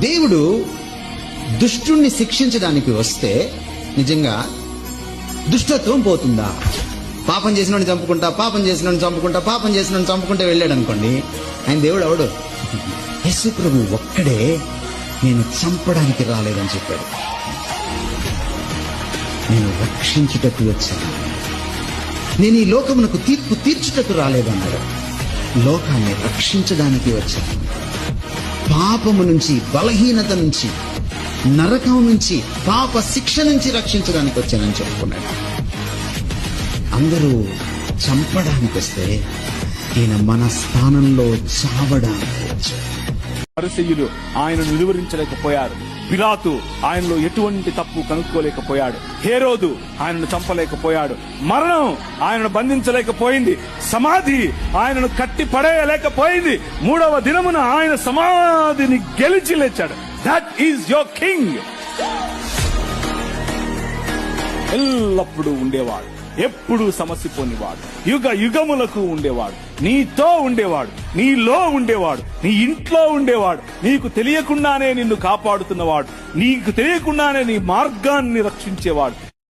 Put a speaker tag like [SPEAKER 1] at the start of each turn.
[SPEAKER 1] దేవుడు దుష్టుణ్ణి శిక్షించడానికి వస్తే నిజంగా దుష్టత్వం పోతుందా? పాపం చేసినోడిని చంపుకుంటా, పాపం చేసినోడిని చంపుకుంటా, పాపం చేసినోడిని చంపుకుంటా వెళ్ళాడు అనుకోండి, ఆయన దేవుడు అవడు. యేసు ప్రభు ఒక్కడే నేను చంపడానికి రాలేదని చెప్పాడు, నేను రక్షించుటకు వచ్చాను. నేను ఈ లోకమునకు తీర్పు తీర్చుటకు రాలేదన్నాడు, లోకాన్ని రక్షించడానికి వచ్చాను. పాపము నుంచి, బలహీనత నుంచి, నరకం నుంచి, పాప శిక్ష నుంచి రక్షించడానికి వచ్చానని చెప్పుకున్నాడు. అందరూ చంపడానికి వస్తే ఈయన మన స్థానంలో చావడానికి వచ్చాడు.
[SPEAKER 2] పరిసయ్యులు ఆయనను నిలువరించలేకపోయారు. పిలాతు ఆయనలో ఎటువంటి తప్పు కనుక్కోలేకపోయాడు. హేరోదు ఆయనను చంపలేకపోయాడు. మరణం ఆయనను బంధించలేకపోయింది. సమాధి ఆయనను కట్టి పడేయలేకపోయింది. 3వ దినమున ఆయన సమాధిని గెలిచి లేచాడు. That is your king. ఎల్లప్పుడూ ఉండేవాడు, ఎప్పుడూ సమసిపోనివాడు, యుగ యుగములకు ఉండేవాడు, నీతో ఉండేవాడు, నీలో ఉండేవాడు, నీ ఇంట్లో ఉండేవాడు, నీకు తెలియకుండానే నిన్ను కాపాడుతున్నవాడు, నీకు తెలియకుండానే నీ మార్గాన్ని రక్షించేవాడు.